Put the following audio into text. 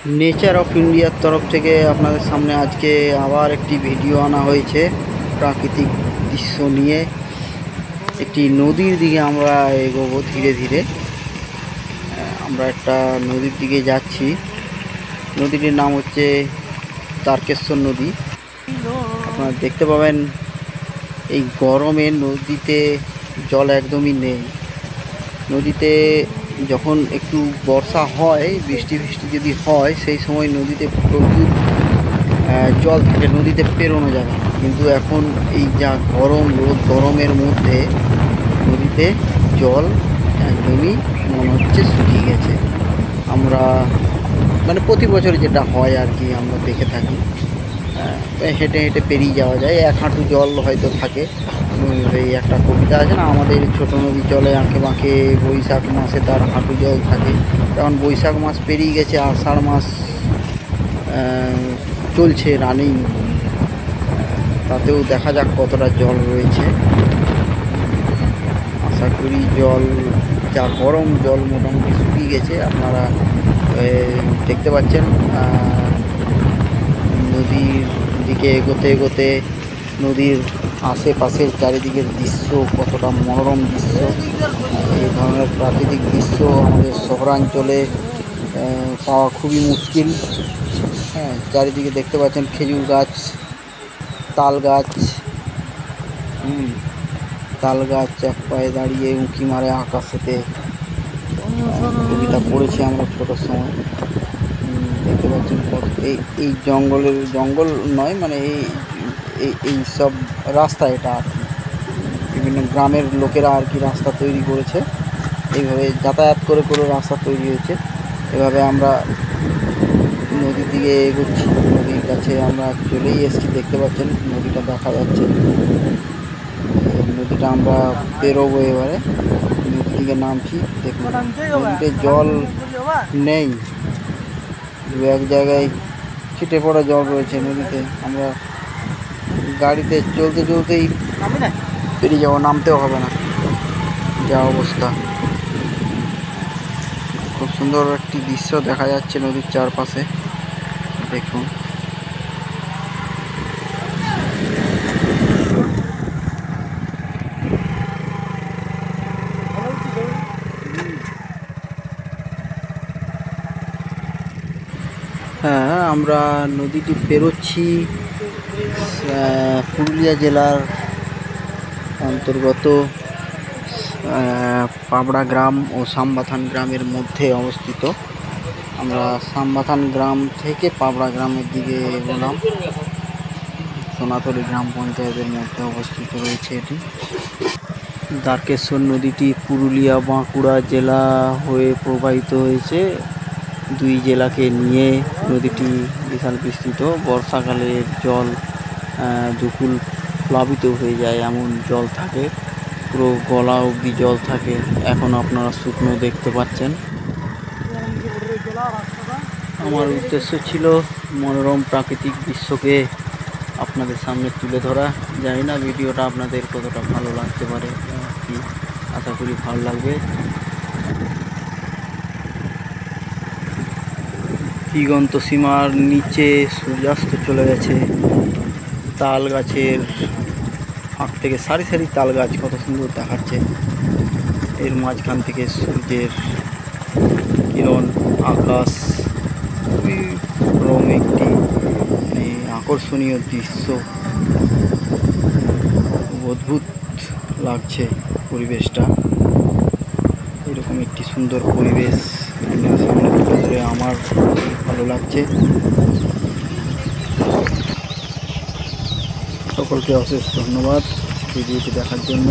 Nature of ইন্ডিয়ার তরফ থেকে আপনাদের সামনে আজকে আবার একটি ভিডিও আনা হয়েছে প্রাকৃতিক দৃশ্য নিয়ে। একটি নদীর দিকে আমরা এগোবো ধীরে ধীরে। আমরা একটা নদীর দিকে যাচ্ছি। নদীটির নাম হচ্ছে তারকেশ্বর নদী। আপনারা দেখতে পাবেন এই গরমে নদীতে জল একদমই নেই। নদীতে যখন একটু বর্ষা হয়, বৃষ্টি যদি হয়, সেই সময় নদীতে প্রচুর জল থাকে, নদীতে পেরোনো যাবে না। কিন্তু এখন এই যা গরম, রোদ গরমের মধ্যে নদীতে জল একদমই মনে হচ্ছে শুকিয়ে গেছে। আমরা মানে প্রতি বছর যেটা হয় আর কি, আমরা দেখে থাকি। হেঁটে হেঁটে পেরিয়ে যাওয়া যায়, এক হাঁটু জল হয়তো থাকে। এই একটা কবিতা আছে না, আমাদের ছোট নদী চলে আঁকে বাঁকে, বৈশাখ মাসে তার হাঁটু জল থাকে। কারণ বৈশাখ মাস পেরিয়ে গেছে, আষাঢ় মাস চলছে রানিং। তাতেও দেখা যাক কতটা জল রয়েছে। আশা করি জল, যা গরম, জল মোটামুটি শুকিয়ে গেছে। আপনারা দেখতে পাচ্ছেন নদীর দিকে এগোতে এগোতে নদীর আশেপাশের চারিদিকের দৃশ্য কতটা মনোরম দৃশ্য। এই ধরনের প্রাকৃতিক দৃশ্য আমাদের শহরাঞ্চলে পাওয়া খুবই মুশকিল। চারিদিকে দেখতে পাচ্ছেন খেজুর গাছ, তাল গাছ। তাল গাছ এক পায়ে দাঁড়িয়ে উঁকি মারে আকাশেতে। কবিতা পড়েছি আমরা ছোটোর সময়। দেখতে পাচ্ছেন এই জঙ্গল নয়, মানে এই সব রাস্তা, এটা আর কি বিভিন্ন গ্রামের লোকেরা আর কি রাস্তা তৈরি করেছে। এইভাবে যাতায়াত করে করে রাস্তা তৈরি হয়েছে। এভাবে আমরা নদীর দিকে এগোচ্ছি। নদীর কাছে আমরা চলেই এসেছি, দেখতে পাচ্ছেন নদীটা দেখা যাচ্ছে। নদীটা আমরা পেরোবো এবারে, নদীর দিকে নামছি। দেখুন নদীতে জল নেই, দু এক জায়গায় ছিটে পড়া জল রয়েছে নদীতে। আমরা গাড়িতে চলতে চলতেই পেরিয়ে যাবো, নামতেও হবে না, যা অবস্থা। খুব সুন্দর একটি দৃশ্য দেখা যাচ্ছে নদীর চারপাশে, দেখুন। হ্যাঁ, আমরা নদীটি পেরোচ্ছি পুরুলিয়া জেলার অন্তর্গত পাবড়া গ্রাম ও সামবাথান গ্রামের মধ্যে অবস্থিত। আমরা সামবাথান গ্রাম থেকে পাবড়া গ্রামের দিকে এগোলাম। সোনাতলি গ্রাম পঞ্চায়েতের মধ্যে অবস্থিত রয়েছে এটি। তারকেশ্বর নদীটি পুরুলিয়া বাঁকুড়া জেলা হয়ে প্রবাহিত হয়েছে। দুই জেলাকে নিয়ে নদীটি বিশাল বিস্তৃত। বর্ষাকালে জল দুকুল প্লাবিত হয়ে যায়, এমন জল থাকে, পুরো গলা অবধি জল থাকে। এখন আপনারা শুকনো দেখতে পাচ্ছেন। আমার উদ্দেশ্য ছিল মনোরম প্রাকৃতিক দৃশ্যকে আপনাদের সামনে তুলে ধরা। জানি না ভিডিওটা আপনাদের কতটা ভালো লাগতে পারে, কি আশা করি ভালো লাগবে। দিগন্ত সীমার নিচে সূর্যাস্ত চলে গেছে। তাল গাছের ফাঁক থেকে সারি সারি তাল গাছ কত সুন্দর দেখাচ্ছে। এর মাঝখান থেকে সূর্যের কিরণ, আকাশ, খুবই রঙ একটি আকর্ষণীয় দৃশ্য। অদ্ভুত লাগছে পরিবেশটা। এরকম একটি সুন্দর পরিবেশ সামনে তুলে ধরে আমার ভালো লাগছে। সকলকে অশেষ ধন্যবাদ ভিডিওটি দেখার জন্য।